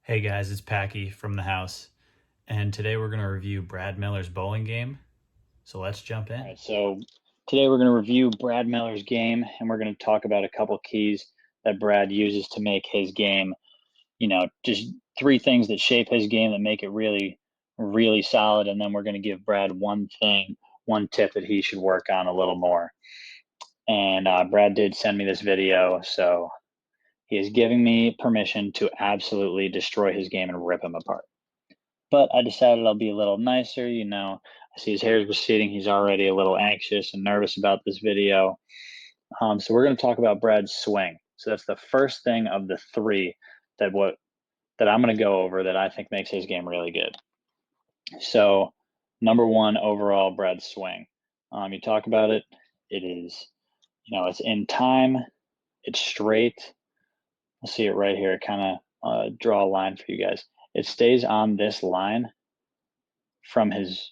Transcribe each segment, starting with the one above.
Hey guys, it's Packy from the house, and today we're going to review Brad Miller's bowling game. So let's jump All in. right, so today we're going to review Brad Miller's game, and we're going to talk about a couple keys that Brad uses to make his game, just three things that shape his game that make it really, really solid. And then we're going to give Brad one tip that he should work on a little more. And Brad did send me this video, so he is giving me permission to absolutely destroy his game and rip him apart. But I decided I'll be a little nicer. I see his hair is receding. He's already a little anxious and nervous about this video. So we're going to talk about Brad's swing. So that's the first thing of the three that I'm going to go over that I think makes his game really good. So number one overall, Brad's swing. You talk about it. It is, it's in time. It's straight. I'll see it right here. Kind of draw a line for you guys. It stays on this line from his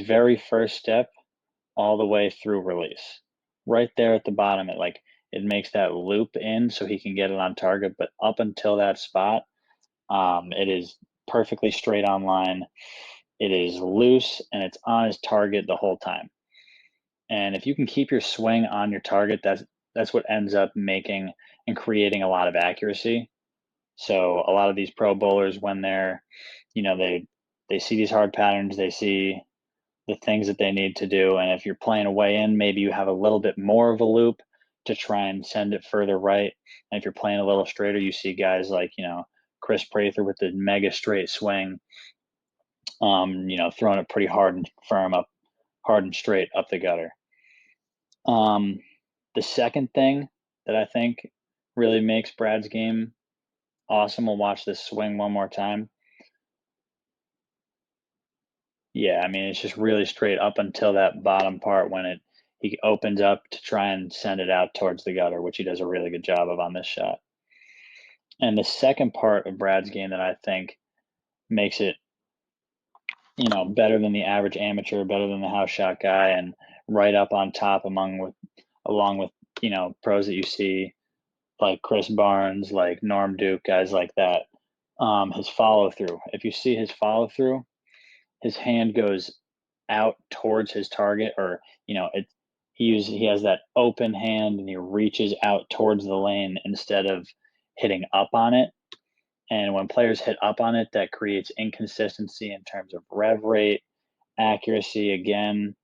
very first step all the way through release. Right there at the bottom, it makes that loop in so he can get it on target. But up until that spot, it is perfectly straight on line. It is loose and it's on his target the whole time. And if you can keep your swing on your target, that's what ends up making and creating a lot of accuracy. So a lot of these pro bowlers, when they see these hard patterns, they see the things that they need to do. And if you're playing a way in, maybe you have a little bit more of a loop to try and send it further right. And if you're playing a little straighter, you see guys like, Chris Prather with the mega straight swing, throwing it pretty hard and firm up, hard and straight up the gutter. Um, the second thing that I think really makes Brad's game awesome, we'll watch this swing one more time. Yeah, I mean, it's just really straight up until that bottom part when he opens up to try and send it out towards the gutter, which he does a really good job of on this shot. And the second part of Brad's game that I think makes it, better than the average amateur, better than the house shot guy, and right up on top along with, pros that you see like Chris Barnes, like Norm Duke, guys like that. His follow through. If you see his follow through, his hand goes out towards his target, or he has that open hand and he reaches out towards the lane instead of hitting up on it. And when players hit up on it, that creates inconsistency in terms of rev rate, accuracy. Again,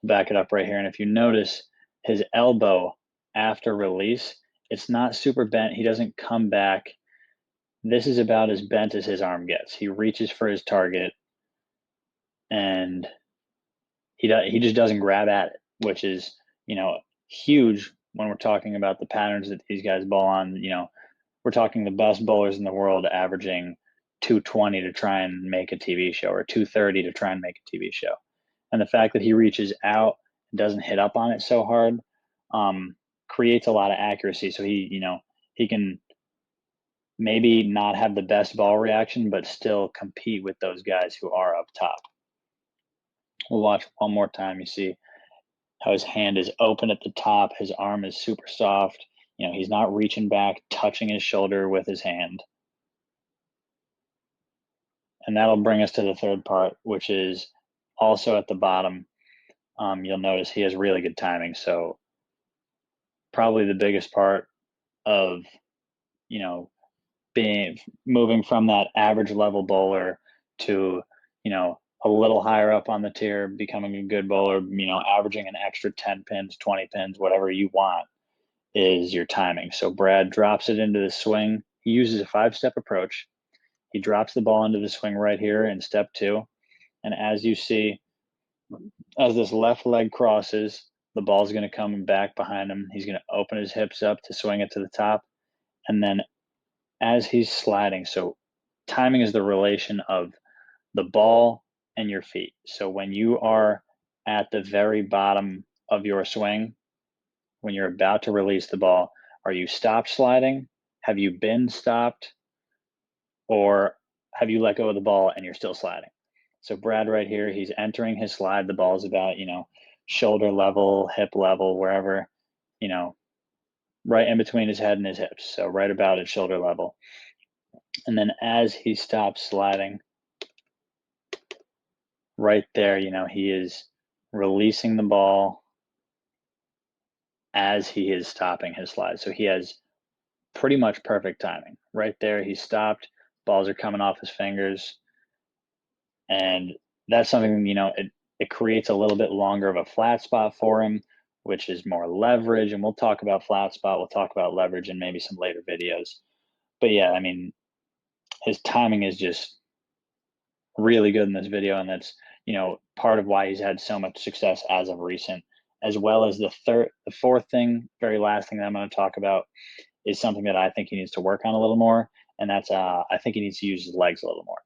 back it up right here, and if you notice his elbow after release, it's not super bent. He doesn't come back. This is about as bent as his arm gets. He reaches for his target and he just doesn't grab at it, which is, huge when we're talking about the patterns that these guys bowl on. We're talking the best bowlers in the world averaging 220 to try and make a TV show, or 230 to try and make a TV show. And the fact that he reaches out and doesn't hit up on it so hard creates a lot of accuracy. So he can maybe not have the best ball reaction, but still compete with those guys who are up top. We'll watch one more time. You see how his hand is open at the top. His arm is super soft. He's not reaching back, touching his shoulder with his hand. And that'll bring us to the third part, which is also at the bottom. You'll notice he has really good timing. So probably the biggest part of, being moving from that average level bowler to, a little higher up on the tier, becoming a good bowler, averaging an extra 10 pins, 20 pins, whatever you want, is your timing. So Brad drops it into the swing. He uses a 5-step approach. He drops the ball into the swing right here in step 2. And as you see, as this left leg crosses, the ball's going to come back behind him. He's going to open his hips up to swing it to the top. And then as he's sliding, so timing is the relation of the ball and your feet. So when you are at the very bottom of your swing, when you're about to release the ball, are you stopped sliding? Have you been stopped? Or have you let go of the ball and you're still sliding? So Brad right here, he's entering his slide. The ball's about, shoulder level, hip level, wherever, right in between his head and his hips. So right about at shoulder level. And then as he stops sliding, right there, he is releasing the ball as he is stopping his slide. So he has pretty much perfect timing. Right there, he stopped, balls are coming off his fingers. And that's something, it creates a little bit longer of a flat spot for him, which is more leverage. And we'll talk about flat spot, we'll talk about leverage in maybe some later videos. But yeah, I mean, his timing is just really good in this video, and that's part of why he's had so much success as of recent. As well as the fourth thing, very last thing that I'm going to talk about is something that I think he needs to work on a little more, and that's I think he needs to use his legs a little more.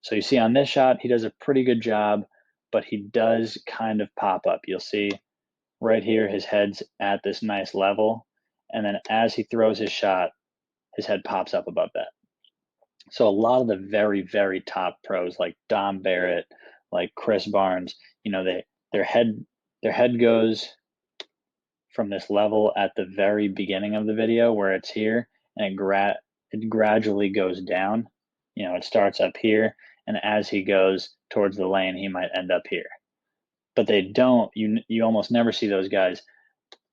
So you see on this shot, he does a pretty good job, but he does kind of pop up. You'll see right here his head's at this nice level, and then as he throws his shot, his head pops up above that. So a lot of the very, very top pros like Dom Barrett, like Chris Barnes, their head their head goes from this level at the very beginning of the video where it's here, and it gradually goes down. It starts up here, and as he goes towards the lane, he might end up here. But they don't. You almost never see those guys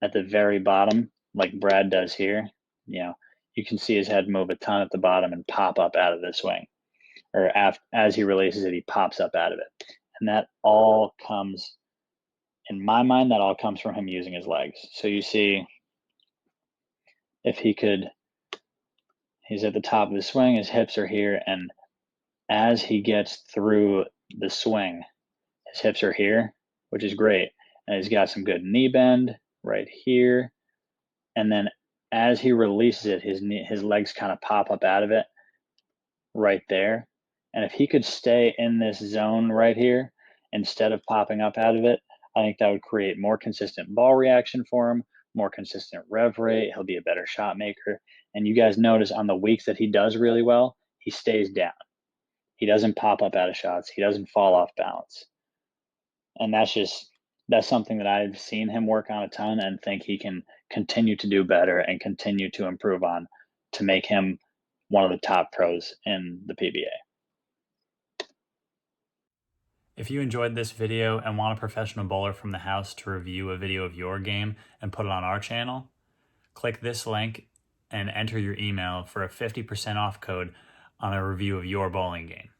at the very bottom like Brad does here. You can see his head move a ton at the bottom and pop up out of the swing, or as he releases it, he pops up out of it. And that all comes, in my mind, that all comes from him using his legs. So you see, if he's at the top of the swing, his hips are here, and as he gets through the swing, his hips are here, which is great. And he's got some good knee bend right here. And then as he releases it, his legs kind of pop up out of it right there. And if he could stay in this zone right here instead of popping up out of it, I think that would create more consistent ball reaction for him, more consistent rev rate. He'll be a better shot maker. And you guys notice on the weeks that he does really well, he stays down. He doesn't pop up out of shots. He doesn't fall off balance. And that's something that I've seen him work on a ton and think he can continue to do better and continue to improve on to make him one of the top pros in the PBA. If you enjoyed this video and want a professional bowler from the house to review a video of your game and put it on our channel, click this link and enter your email for a 50% off code on a review of your bowling game.